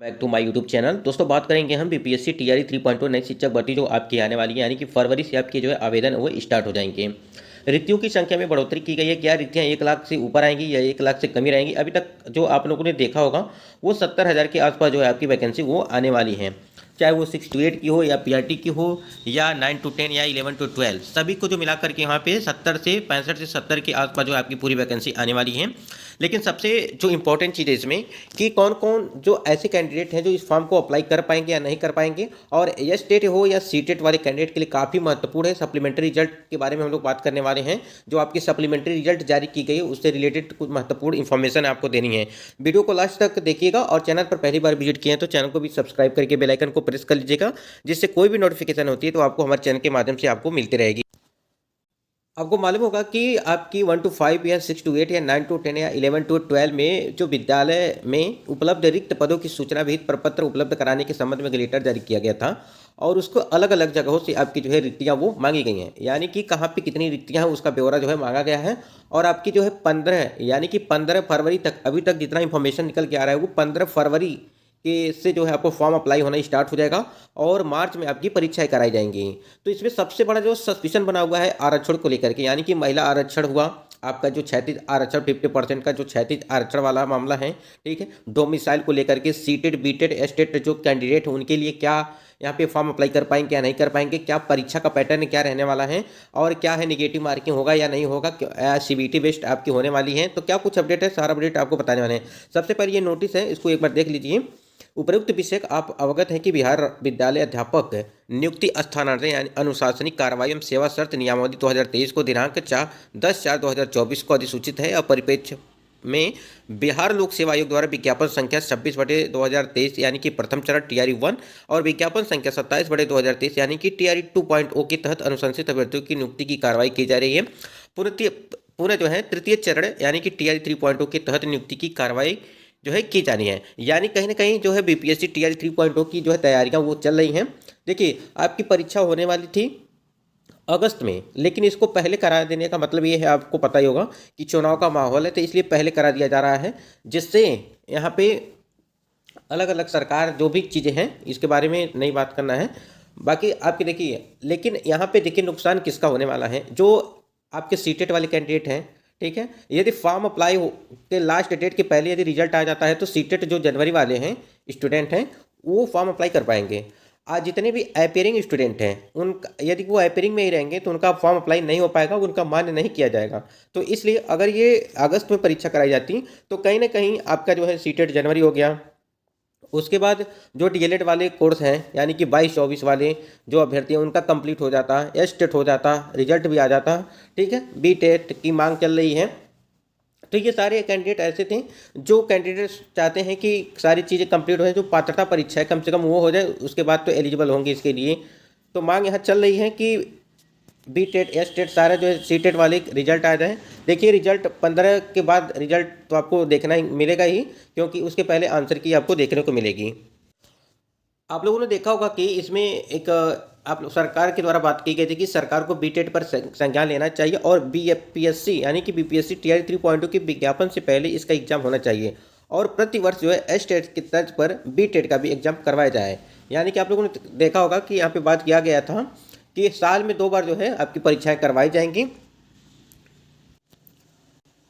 Back to my YouTube channel. दोस्तों बात करेंगे हम बीपीएससी टीआरई 3.0 नई शिक्षक भर्ती जो आपकी आने वाली है, यानी कि फरवरी से आपके जो है आवेदन वो स्टार्ट हो जाएंगे। रिक्तियों की संख्या में बढ़ोतरी की गई है। क्या रिक्तियां 1 लाख से ऊपर आएंगी या 1 लाख से कमी रहेंगी? अभी तक जो आप लोगों ने देखा होगा वो 70,000 के आसपास जो है आपकी वैकेंसी वो आने वाली है, चाहे वो 6 to 8 की हो या पीआरटी की हो या 9 to 10 या 11 to 12, सभी को जो मिला करके यहाँ पे 65 से 70 के आसपास जो है आपकी पूरी वैकेंसी आने वाली है। लेकिन सबसे जो इंपॉर्टेंट चीज़ है इसमें कि कौन कौन जो ऐसे कैंडिडेट हैं जो इस फॉर्म को अप्लाई कर पाएंगे या नहीं कर पाएंगे, और एस टेट हो या सी टेट वाले कैंडिडेट के लिए काफ़ी महत्वपूर्ण है। सप्लीमेंट्री रिजल्ट के बारे में हम लोग बात करने वाले हैं। जो आपकी सप्लीमेंट्री रिजल्ट जारी की गई है उससे रिलेटेड कुछ महत्वपूर्ण इन्फॉर्मेशन आपको देनी है। वीडियो को लास्ट तक देखिएगा और चैनल पर पहली बार विजिट किए हैं तो चैनल को भी सब्सक्राइब करके बेल आइकन को प्रेस कर लीजिएगा, जिससे कोई भी नोटिफिकेशन होती है तो आपको हमारे चैनल के माध्यम से आपको मिलती रहेगी। आपको मालूम होगा कि आपकी 1 to 5 या 6 to 8 या 9 to 10 या 11 to 12 में जो विद्यालय में उपलब्ध रिक्त पदों की सूचना विहित प्रपत्र उपलब्ध कराने के संबंध में लेटर जारी किया गया था, और उसको अलग अलग जगहों से आपकी जो है रिक्तियाँ वो मांगी गई हैं। यानी कि कहाँ पे कितनी रिक्तियाँ हैं उसका ब्यौरा जो है मांगा गया है। और आपकी जो है 15 यानी कि 15 फरवरी तक अभी तक जितना इन्फॉर्मेशन निकल के आ रहा है वो 15 फरवरी के से जो है आपको फॉर्म अप्लाई होना स्टार्ट हो जाएगा और मार्च में आपकी परीक्षाएं कराई जाएंगी। तो इसमें सबसे बड़ा जो सस्पिशन बना हुआ है आरक्षण को लेकर के, यानी कि महिला आरक्षण हुआ, आपका जो क्षैतिज आरक्षण 50% का जो क्षैतिज आरक्षण वाला मामला है, ठीक है, डोमिसाइल को लेकर के सीटेड बीटेड एस्टेट जो कैंडिडेट हैं उनके लिए क्या यहाँ पे फॉर्म अप्लाई कर पाएंगे क्या नहीं कर पाएंगे, क्या परीक्षा का पैटर्न क्या रहने वाला है, और क्या है निगेटिव मार्किंग होगा या नहीं होगा, सीबीटी बेस्ड आपकी होने वाली है, तो क्या कुछ अपडेट है, सारा अपडेट आपको बताने वाले हैं। सबसे पहले ये नोटिस है, इसको एक बार देख लीजिए। उपरोक्त विषय आप अवगत हैं कि बिहार विद्यालय अध्यापक नियुक्ति स्थानांतरण यानी अनुशासनिक कार्रवाई एवं सेवा शर्त नियमावली 2023 को दिनांक 10/4/2024 को अधिसूचित है, और परिप्रेक्ष्य में बिहार लोक सेवा आयोग द्वारा विज्ञापन संख्या 26/2023 यानी कि प्रथम चरण टीआरई 1 और विज्ञापन संख्या 27/2023 यानी कि टीआरई 2.0 के तहत अनुशंसित अभ्यर्थियों की नियुक्ति की कार्रवाई की जा रही है। पूरे जो है तृतीय चरण यानी कि टीआरई 3.0 के तहत नियुक्ति की कार्रवाई जो है की जानी है। यानी कहीं ना कहीं जो है बीपीएससी टीआरई 3.0 की जो है तैयारियां वो चल रही हैं। देखिए, आपकी परीक्षा होने वाली थी अगस्त में, लेकिन इसको पहले करा देने का मतलब ये है, आपको पता ही होगा कि चुनाव का माहौल है तो इसलिए पहले करा दिया जा रहा है, जिससे यहाँ पे अलग अलग सरकार जो भी चीज़ें हैं इसके बारे में नहीं बात करना है। बाकी आपकी देखिए, लेकिन यहाँ पे देखिए नुकसान किसका होने वाला है, जो आपके सीटेट वाले कैंडिडेट हैं, ठीक है, यदि फॉर्म अप्लाई के लास्ट डेट के पहले यदि रिजल्ट आ जाता है तो सीटेट जो जनवरी वाले हैं स्टूडेंट हैं वो फॉर्म अप्लाई कर पाएंगे। आज जितने भी अपेयरिंग स्टूडेंट हैं उन यदि वो अपेयरिंग में ही रहेंगे तो उनका फॉर्म अप्लाई नहीं हो पाएगा, उनका मान्य नहीं किया जाएगा। तो इसलिए अगर ये अगस्त में परीक्षा कराई जाती तो कहीं ना कहीं आपका जो है सीटेट जनवरी हो गया। उसके बाद जो डीएलएड वाले कोर्स हैं यानी कि 22-24 वाले जो अभ्यर्थी हैं उनका कंप्लीट हो जाता, एस टेट हो जाता, रिजल्ट भी आ जाता, ठीक है, बी टेट की मांग चल रही है। तो ये सारे कैंडिडेट ऐसे थे जो कैंडिडेट चाहते हैं कि सारी चीज़ें कंप्लीट हो जाए, जो पात्रता परीक्षा है कम से कम वो हो जाए, उसके बाद तो एलिजिबल होंगे इसके लिए। तो मांग यहाँ चल रही है कि बी टेट एस टेट सारा जो है सी टेट वाले रिजल्ट आ जाए। देखिए, रिजल्ट 15 के बाद रिजल्ट तो आपको देखना ही मिलेगा ही, क्योंकि उसके पहले आंसर की आपको देखने को मिलेगी। आप लोगों ने देखा होगा कि इसमें एक आप सरकार के द्वारा बात की गई थी कि सरकार को बीटेट पर संज्ञान लेना चाहिए और बीपीएससी यानी कि बीपीएससी टीआरई 3.0 के विज्ञापन से पहले इसका एग्जाम होना चाहिए, और प्रति वर्ष जो है एस टेट की तर्ज पर बीटेट का भी एग्जाम करवाया जाए। यानी कि आप लोगों ने देखा होगा कि यहाँ पे बात किया गया था कि साल में 2 बार जो है आपकी परीक्षाएं करवाई जाएंगी।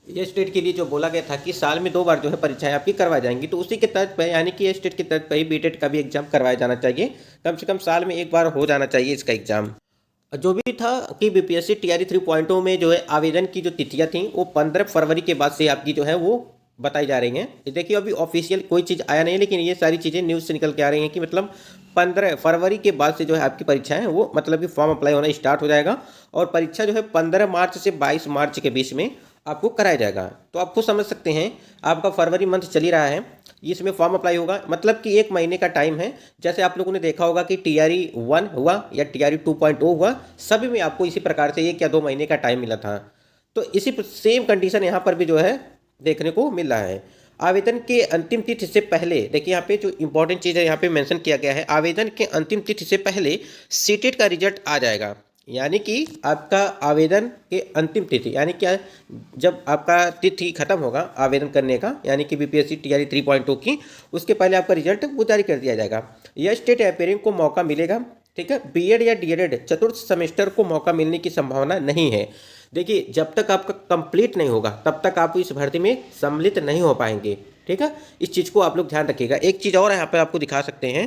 ये स्टेट के लिए जो बोला गया था कि साल में 2 बार जो है परीक्षाएं आपकी करवाई जाएंगी, तो उसी के तहत पर यानी कि स्टेट के तहत पर ही बीटेट का भी एग्जाम करवाया जाना चाहिए। कम से कम साल में 1 बार हो जाना चाहिए इसका एग्जाम। जो भी था कि बीपीएससी टीआरई 3.0 में जो है आवेदन की जो तिथियां थी वो 15 फरवरी के बाद से आपकी जो है वो बताई जा रही हैं। देखिए, अभी ऑफिशियल कोई चीज़ आया नहीं, लेकिन ये सारी चीज़ें न्यूज़ से निकल के आ रही हैं कि मतलब 15 फरवरी के बाद से जो है आपकी परीक्षाएं वो मतलब कि फॉर्म अप्लाई होना स्टार्ट हो जाएगा, और परीक्षा जो है 15 मार्च से 22 मार्च के बीच में आपको कराया जाएगा। तो आपको समझ सकते हैं, आपका फरवरी मंथ चल ही रहा है, इसमें फॉर्म अप्लाई होगा, मतलब कि 1 महीने का टाइम है। जैसे आप लोगों ने देखा होगा कि टीआरई 1 हुआ या टीआरई 2.0 हुआ, सभी में आपको इसी प्रकार से 1 या 2 महीने का टाइम मिला था। तो इसी सेम कंडीशन यहाँ पर भी जो है देखने को मिल रहा है। आवेदन के अंतिम तिथि से पहले, देखिए यहाँ पे जो इंपॉर्टेंट चीज़ है यहाँ पे मेंशन किया गया है, आवेदन के अंतिम तिथि से पहले सीटेट का रिजल्ट आ जाएगा। यानी कि आपका आवेदन के अंतिम तिथि यानी क्या, जब आपका तिथि खत्म होगा आवेदन करने का, यानी कि बीपीएससी टीआरई 3.2 की, उसके पहले आपका रिजल्ट वो जारी कर दिया जाएगा। यह स्टेट एस्पिरेंट को मौका मिलेगा, ठीक है। बीएड या डीएलएड चतुर्थ सेमेस्टर को मौका मिलने की संभावना नहीं है। देखिए, जब तक आपका कंप्लीट नहीं होगा तब तक आप इस भर्ती में सम्मिलित नहीं हो पाएंगे, ठीक है। इस चीज़ को आप लोग ध्यान रखिएगा। एक चीज़ और यहाँ पर आपको दिखा सकते हैं,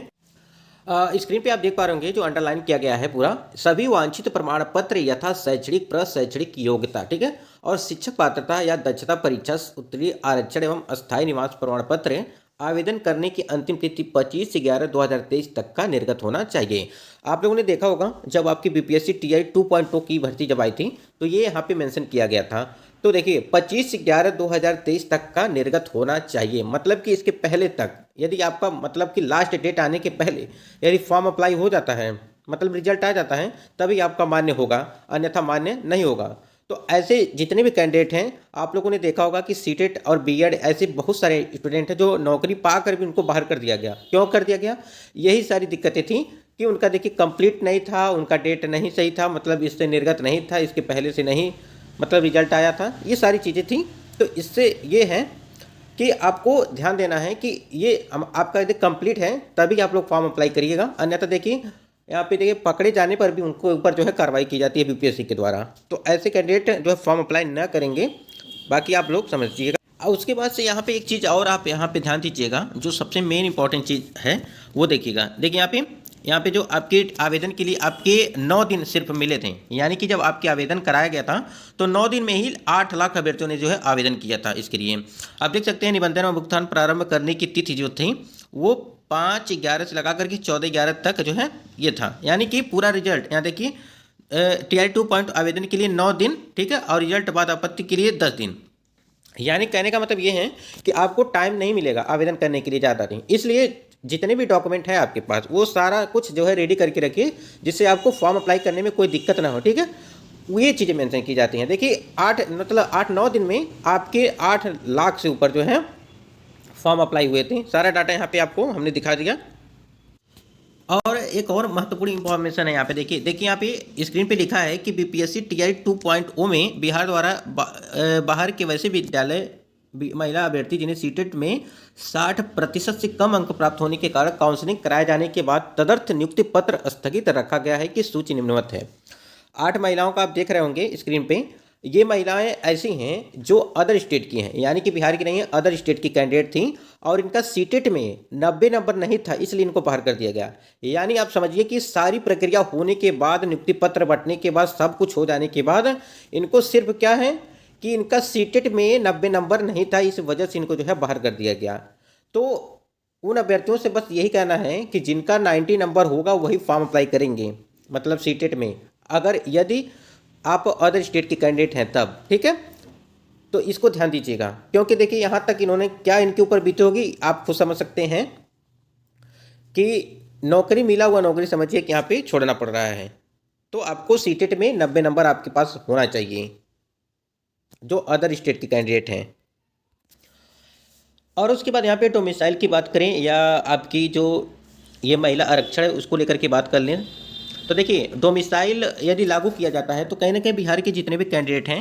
स्क्रीन पे आप देख पा रहे होंगे जो अंडरलाइन किया गया है पूरा, सभी वांछित प्रमाण पत्र यथा शैक्षणिक प्रशैक्षणिक योग्यता, ठीक है, और शिक्षक पात्रता या दक्षता परीक्षा उत्तीर्ण आरक्षण एवं अस्थायी निवास प्रमाण पत्र आवेदन करने की अंतिम तिथि 25/11/2023 तक का निर्गत होना चाहिए। आप लोगों ने देखा होगा जब आपकी बीपीएससी टीआई 2.2 की भर्ती जब आई थी तो ये यहाँ पे मेंशन किया गया था। तो देखिए 25/11/2023 तक का निर्गत होना चाहिए, मतलब कि इसके पहले तक, यदि आपका मतलब कि लास्ट डेट आने के पहले यदि फॉर्म अप्लाई हो जाता है, मतलब रिजल्ट आ जाता है, तभी आपका मान्य होगा, अन्यथा मान्य नहीं होगा। तो ऐसे जितने भी कैंडिडेट हैं, आप लोगों ने देखा होगा कि सीटेट और बीएड ऐसे बहुत सारे स्टूडेंट हैं जो नौकरी पाकर भी उनको बाहर कर दिया गया। क्यों कर दिया गया? यही सारी दिक्कतें थी कि उनका देखिए कंप्लीट नहीं था, उनका डेट नहीं सही था, मतलब इससे निर्गत नहीं था, इसके पहले से नहीं मतलब रिजल्ट आया था, ये सारी चीज़ें थी। तो इससे ये है कि आपको ध्यान देना है कि ये आपका यदि कंप्लीट है तभी आप लोग फॉर्म अप्लाई करिएगा, अन्यथा देखिए यहाँ पे देखिए पकड़े जाने पर भी उनको ऊपर जो है कार्रवाई की जाती है बीपीएससी के द्वारा। तो ऐसे कैंडिडेट जो है फॉर्म अप्लाई न करेंगे, बाकी आप लोग समझिएगा। और उसके बाद से यहाँ पे एक चीज़ और आप यहाँ पे ध्यान दीजिएगा, जो सबसे मेन इंपॉर्टेंट चीज़ है वो देखिएगा। देखिए यहाँ पे जो आपके आवेदन के लिए आपके 9 दिन सिर्फ मिले थे, यानी कि जब आपके आवेदन कराया गया था तो 9 दिन में ही 8 लाख अभ्यर्थियों ने जो है आवेदन किया था इसके लिए। आप देख सकते हैं निबंधन और भुगतान प्रारंभ करने की तिथि जो थी वो 5/11 से लगा करके 14/11 तक जो है ये था, यानी कि पूरा रिजल्ट यहाँ देखिए टीआरई 2 आवेदन के लिए 9 दिन, ठीक है, और रिजल्ट बाद आपत्ति के लिए 10 दिन। यानी कहने का मतलब ये है कि आपको टाइम नहीं मिलेगा आवेदन करने के लिए ज़्यादा नहीं, इसलिए जितने भी डॉक्यूमेंट है आपके पास वो सारा कुछ जो है रेडी करके रखिए, जिससे आपको फॉर्म अप्लाई करने में कोई दिक्कत ना हो, ठीक है। ये चीज़ें मेंशन की जाती हैं। देखिए 8-9 दिन में आपके 8 लाख से ऊपर जो है फॉर्म अप्लाई हुए थे। सारा डाटा यहाँ पे आपको हमने दिखा दिया। और एक और महत्वपूर्ण इंफॉर्मेशन है यहाँ पे, देखिए यहाँ पे स्क्रीन पे लिखा है कि बीपीएससी टीआरई 2.0 में बिहार द्वारा बाहर के वैसे विद्यालय महिला अभ्यर्थी जिन्हें सीटेट में 60% से कम अंक प्राप्त होने के कारण काउंसलिंग कराए जाने के बाद तदर्थ नियुक्ति पत्र स्थगित रखा गया है कि सूची निम्नवत है। 8 महिलाओं का आप देख रहे होंगे स्क्रीन पे, ये महिलाएं ऐसी हैं जो अदर स्टेट की हैं, यानी कि बिहार की नहीं है, अदर स्टेट की कैंडिडेट थी, और इनका सीटेट में 90 नंबर नहीं था, इसलिए इनको बाहर कर दिया गया। यानी आप समझिए कि सारी प्रक्रिया होने के बाद, नियुक्ति पत्र बंटने के बाद, सब कुछ हो जाने के बाद इनको सिर्फ क्या है कि इनका सीटेट में 90 नंबर नहीं था, इस वजह से इनको जो है बाहर कर दिया गया। तो उन अभ्यर्थियों से बस यही कहना है कि जिनका 90 नंबर होगा वही फॉर्म अप्लाई करेंगे, मतलब सीटेट में, अगर यदि आप अदर स्टेट के कैंडिडेट हैं तब, ठीक है। तो इसको ध्यान दीजिएगा, क्योंकि देखिए यहाँ तक इन्होंने क्या इनके ऊपर बीती होगी आप खुद समझ सकते हैं कि नौकरी मिला हुआ नौकरी समझिए कि यहाँ पे छोड़ना पड़ रहा है। तो आपको सीटेट में 90 नंबर आपके पास होना चाहिए जो अदर स्टेट के कैंडिडेट हैं। और उसके बाद यहाँ पे डोमिसाइल की बात करें या आपकी जो ये महिला आरक्षण है उसको लेकर के बात कर लें, तो देखिए डोमिसाइल यदि लागू किया जाता है तो कहीं ना कहीं बिहार के जितने भी कैंडिडेट हैं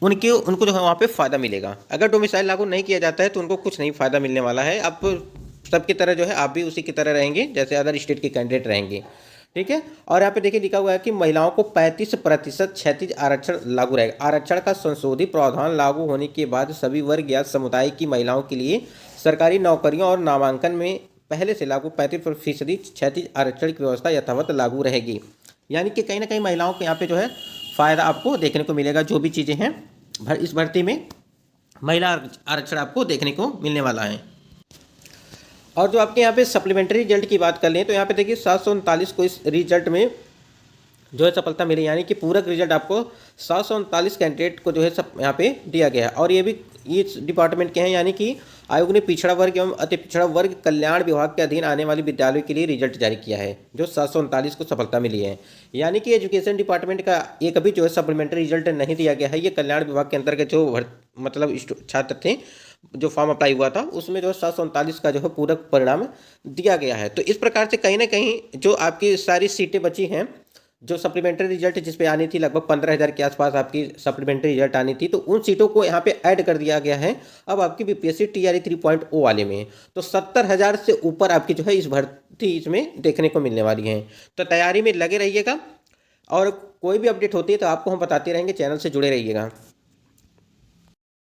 उनको जो है वहाँ पे फ़ायदा मिलेगा। अगर डोमिसाइल लागू नहीं किया जाता है तो उनको कुछ नहीं फ़ायदा मिलने वाला है। आप सबकी तरह जो है आप भी उसी की तरह रहेंगे जैसे अदर स्टेट के कैंडिडेट रहेंगे, ठीक है। और यहाँ पे देखिए लिखा हुआ है कि महिलाओं को 35% क्षैतिज आरक्षण लागू रहेगा। आरक्षण का संशोधित प्रावधान लागू होने के बाद सभी वर्ग या समुदाय की महिलाओं के लिए सरकारी नौकरियों और नामांकन में पहले से लागू 35% क्षैतिज आरक्षण की व्यवस्था यथावत लागू रहेगी। यानी कि कहीं ना कहीं महिलाओं को यहाँ पे जो है फ़ायदा आपको देखने को मिलेगा। जो भी चीज़ें हैं इस भर्ती में महिला आरक्षण आपको देखने को मिलने वाला है। और जो आपके यहाँ पे सप्लीमेंट्री रिजल्ट की बात कर लें तो यहाँ पे देखिए 739 को इस रिजल्ट में जो है सफलता मिली, यानी कि पूरक रिजल्ट आपको 739 कैंडिडेट को जो है सब यहाँ पे दिया गया है। और ये भी इस डिपार्टमेंट के हैं, यानी कि आयोग ने पिछड़ा वर्ग एवं अति पिछड़ा वर्ग कल्याण विभाग के अधीन आने वाले विद्यालयों के लिए रिजल्ट जारी किया है जो 739 को सफलता मिली है। यानी कि एजुकेशन डिपार्टमेंट का एक भी जो है सप्लीमेंट्री रिजल्ट नहीं दिया गया है, ये कल्याण विभाग के अंतर्गत जो मतलब छात्र थे जो फॉर्म अप्लाई हुआ था उसमें जो 739 का जो है पूरक परिणाम दिया गया है। तो इस प्रकार से कहीं ना कहीं जो आपकी सारी सीटें बची हैं जो सप्लीमेंट्री रिजल्ट जिस पे आनी थी लगभग 15,000 के आसपास आपकी सप्लीमेंट्री रिजल्ट आनी थी, तो उन सीटों को यहाँ पे ऐड कर दिया गया है अब आपकी बीपीएससी टीआरई 3.0 वाले में। तो 70,000 से ऊपर आपकी जो है इस भर्ती इसमें देखने को मिलने वाली है। तो तैयारी में लगे रहिएगा और कोई भी अपडेट होती है तो आपको हम बताते रहेंगे, चैनल से जुड़े रहिएगा।